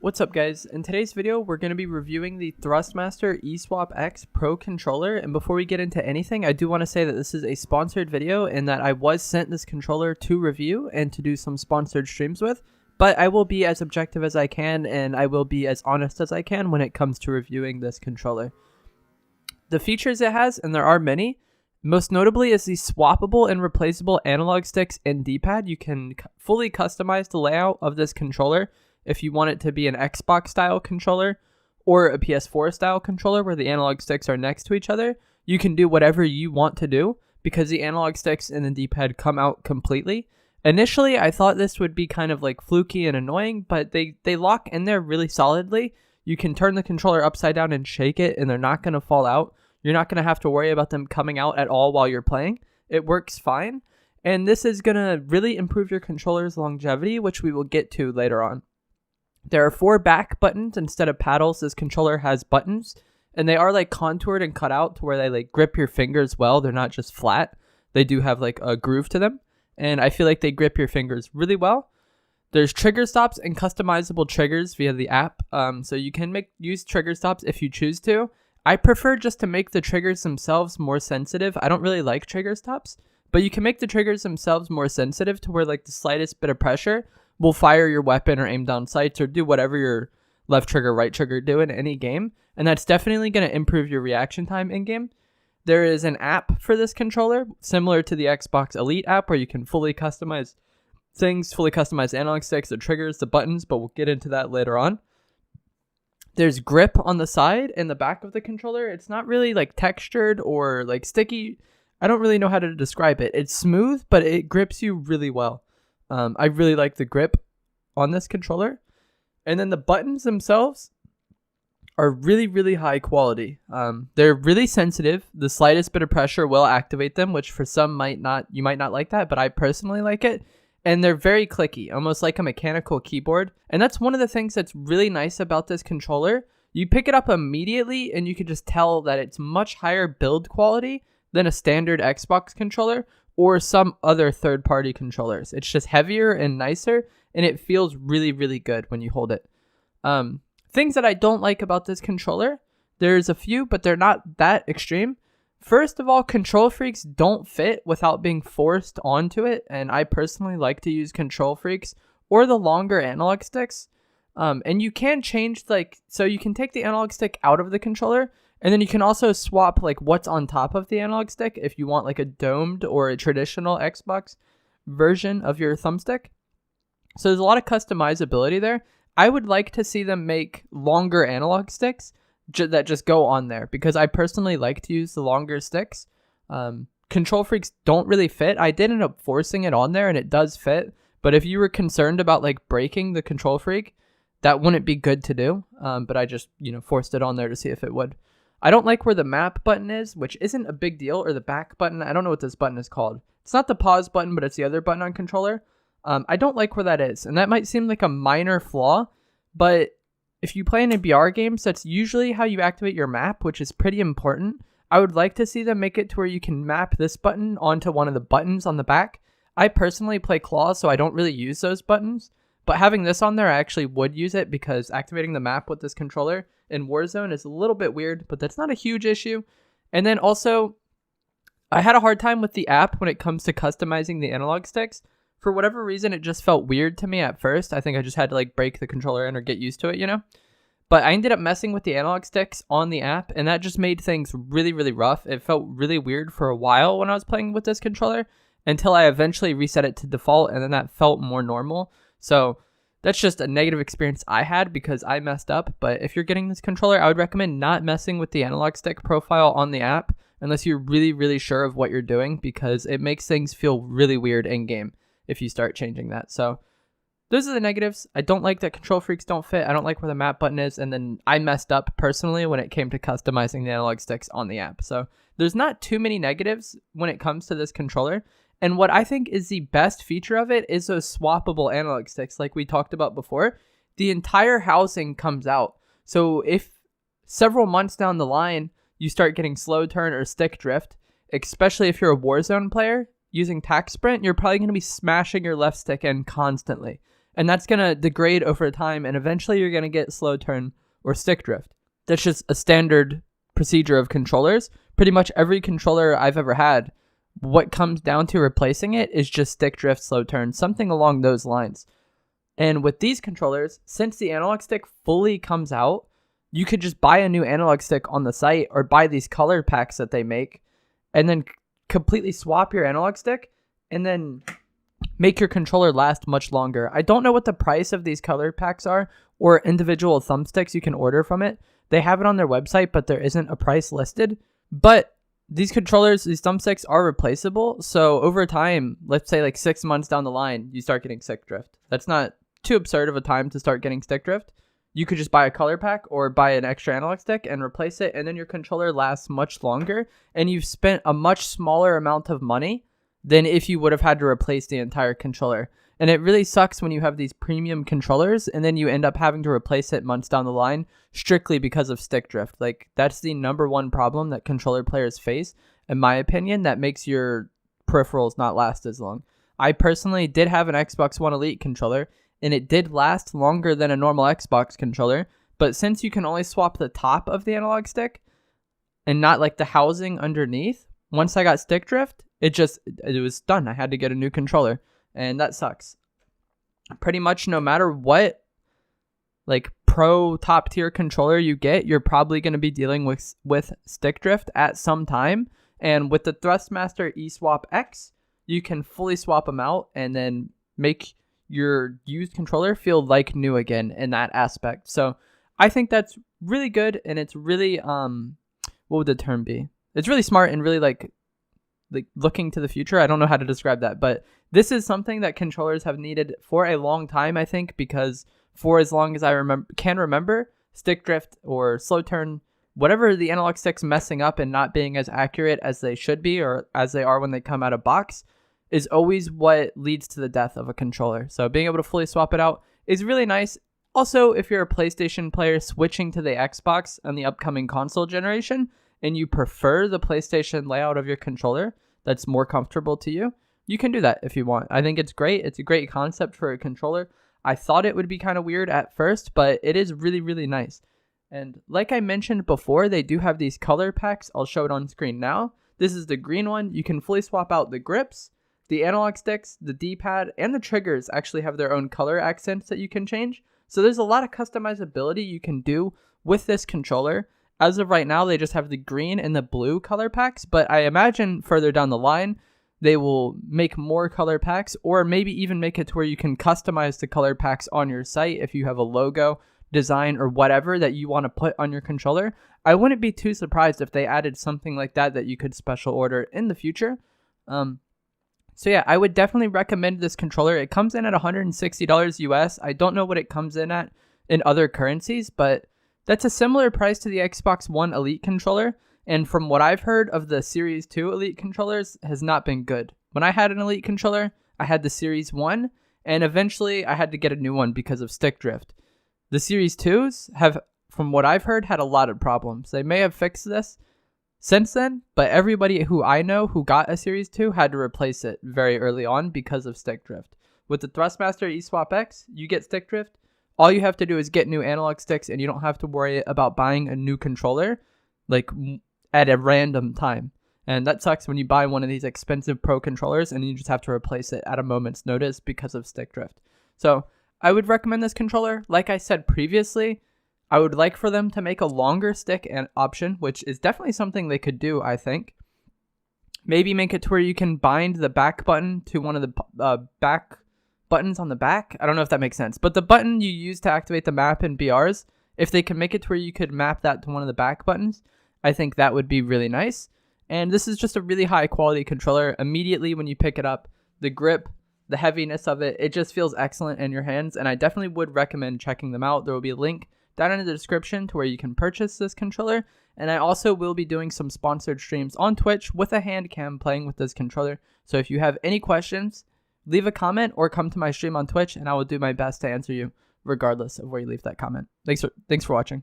What's up guys, in today's video we're going to be reviewing the Thrustmaster E SWAP X Pro controller, and before we get into anything I do want to say that this is a sponsored video and that I was sent this controller to review and to do some sponsored streams with, but I will be as objective as I can and I will be as honest as I can when it comes to reviewing this controller. The features it has, and there are many, most notably is the swappable and replaceable analog sticks and D-pad. You can fully customize the layout of this controller if you want it to be an Xbox style controller or a PS4 style controller where the analog sticks are next to each other. You can do whatever you want to do because the analog sticks and the D-pad come out completely. Initially, I thought this would be kind of like fluky and annoying, but they lock in there really solidly. You can turn the controller upside down and shake it and they're not going to fall out. You're not going to have to worry about them coming out at all while you're playing. It works fine. And this is going to really improve your controller's longevity, which we will get to later on. There are 4 back buttons instead of paddles. This controller has buttons, and they are like contoured and cut out to where they like grip your fingers well. They're not just flat. They do have like a groove to them, and I feel like they grip your fingers really well. There's trigger stops and customizable triggers via the app, so you can use trigger stops if you choose to. I prefer just to make the triggers themselves more sensitive. I don't really like trigger stops, but you can make the triggers themselves more sensitive to where like the slightest bit of pressure will fire your weapon or aim down sights or do whatever your left trigger, right trigger do in any game. And that's definitely going to improve your reaction time in game. There is an app for this controller, similar to the Xbox Elite app, where you can fully customize things, fully customize analog sticks, the triggers, the buttons, but we'll get into that later on. There's grip on the side and the back of the controller. It's not really like textured or like sticky. I don't really know how to describe it. It's smooth, but it grips you really well. I really like the grip on this controller. And then the buttons themselves are really, really high quality. They're really sensitive. The slightest bit of pressure will activate them, which for some you might not like that, but I personally like it. And they're very clicky, almost like a mechanical keyboard. And that's one of the things that's really nice about this controller. You pick it up immediately and you can just tell that it's much higher build quality than a standard Xbox controller or some other third-party controllers. It's just heavier and nicer, and it feels really, really good when you hold it. Things that I don't like about this controller, there's a few, but they're not that extreme. First of all, control freaks don't fit without being forced onto it, and I personally like to use control freaks or the longer analog sticks. And you can change, so you can take the analog stick out of the controller, and then you can also swap like what's on top of the analog stick if you want like a domed or a traditional Xbox version of your thumbstick. So there's a lot of customizability there. I would like to see them make longer analog sticks that just go on there because I personally like to use the longer sticks. Control freaks don't really fit. I did end up forcing it on there and it does fit. But if you were concerned about like breaking the control freak, that wouldn't be good to do. But I just, forced it on there to see if it would. I don't like where the map button is, which isn't a big deal, or the back button. I don't know what this button is called. It's not the pause button, but it's the other button on controller. I don't like where that is, and that might seem like a minor flaw, but if you play in BR games, that's usually how you activate your map, which is pretty important. I would like to see them make it to where you can map this button onto one of the buttons on the back. I personally play claw, so I don't really use those buttons, but having this on there, I actually would use it because activating the map with this controller in Warzone is a little bit weird, but that's not a huge issue. And then also, I had a hard time with the app when it comes to customizing the analog sticks. For whatever reason, it just felt weird to me at first. I think I just had to like break the controller in or get used to it, But I ended up messing with the analog sticks on the app, and that just made things really, really rough. It felt really weird for a while when I was playing with this controller until I eventually reset it to default, and then that felt more normal. So that's just a negative experience I had because I messed up. But if you're getting this controller, I would recommend not messing with the analog stick profile on the app unless you're really, really sure of what you're doing because it makes things feel really weird in-game if you start changing that. So those are the negatives. I don't like that control freaks don't fit. I don't like where the map button is. And then I messed up personally when it came to customizing the analog sticks on the app. So there's not too many negatives when it comes to this controller. And what I think is the best feature of it is those swappable analog sticks like we talked about before. The entire housing comes out. So if several months down the line, you start getting slow turn or stick drift, especially if you're a Warzone player, using tack sprint, you're probably going to be smashing your left stick in constantly. And that's going to degrade over time, and eventually you're going to get slow turn or stick drift. That's just a standard procedure of controllers. Pretty much every controller I've ever had, what comes down to replacing it is just stick drift, slow turn, something along those lines. And with these controllers, since the analog stick fully comes out, you could just buy a new analog stick on the site or buy these color packs that they make and then completely swap your analog stick and then make your controller last much longer. I don't know what the price of these color packs are or individual thumbsticks you can order from it. They have it on their website, but there isn't a price listed. But these controllers, these thumbsticks are replaceable. So over time, let's say like 6 months down the line, you start getting stick drift. That's not too absurd of a time to start getting stick drift. You could just buy a color pack or buy an extra analog stick and replace it, and then your controller lasts much longer, and you've spent a much smaller amount of money than if you would have had to replace the entire controller. And it really sucks when you have these premium controllers and then you end up having to replace it months down the line strictly because of stick drift. Like, that's the number one problem that controller players face, in my opinion, that makes your peripherals not last as long. I personally did have an Xbox One Elite controller, and it did last longer than a normal Xbox controller, but since you can only swap the top of the analog stick and not like the housing underneath, once I got stick drift, it was done. I had to get a new controller, and that sucks. Pretty much no matter what like pro top tier controller you get, you're probably going to be dealing with stick drift at some time, and with the Thrustmaster E SWAP X, you can fully swap them out and then make your used controller feel like new again in that aspect. So I think that's really good, and it's really what would the term be? It's really smart and really like looking to the future. I don't know how to describe that, but this is something that controllers have needed for a long time, I think, because for as long as I can remember, stick drift or slow turn, whatever the analog stick's messing up and not being as accurate as they should be or as they are when they come out of box, is always what leads to the death of a controller. So being able to fully swap it out is really nice. Also, if you're a PlayStation player switching to the Xbox and the upcoming console generation, and you prefer the PlayStation layout of your controller that's more comfortable to you, you can do that if you want. I think it's great. It's a great concept for a controller. I thought it would be kind of weird at first, but it is really, really nice. And like I mentioned before, they do have these color packs. I'll show it on screen now. This is the green one. You can fully swap out the grips. The analog sticks, the D-pad, and the triggers actually have their own color accents that you can change. So there's a lot of customizability you can do with this controller. As of right now, they just have the green and the blue color packs, but I imagine further down the line, they will make more color packs, or maybe even make it to where you can customize the color packs on your site if you have a logo, design, or whatever that you want to put on your controller. I wouldn't be too surprised if they added something like that you could special order in the future. So yeah, I would definitely recommend this controller. It comes in at $160 US. I don't know what it comes in at in other currencies, but that's a similar price to the Xbox One Elite controller. And from what I've heard of the Series 2 Elite controllers, has not been good. When I had an Elite controller, I had the Series 1, and eventually I had to get a new one because of stick drift. The Series 2s have, from what I've heard, had a lot of problems. They may have fixed this since then, but everybody who I know who got a Series 2 had to replace it very early on because of stick drift. With the Thrustmaster E SWAP X, you get stick drift. All you have to do is get new analog sticks, and you don't have to worry about buying a new controller like at a random time. And that sucks when you buy one of these expensive pro controllers and you just have to replace it at a moment's notice because of stick drift. So I would recommend this controller. Like I said previously, I would like for them to make a longer stick option, which is definitely something they could do, I think. Maybe make it to where you can bind the back button to one of the back buttons on the back. I don't know if that makes sense. But the button you use to activate the map in BRs, if they can make it to where you could map that to one of the back buttons, I think that would be really nice. And this is just a really high quality controller. Immediately when you pick it up, the grip, the heaviness of it, it just feels excellent in your hands. And I definitely would recommend checking them out. There will be a link down in the description to where you can purchase this controller. And I also will be doing some sponsored streams on Twitch with a hand cam playing with this controller. So if you have any questions, leave a comment or come to my stream on Twitch and I will do my best to answer you regardless of where you leave that comment. Thanks for watching.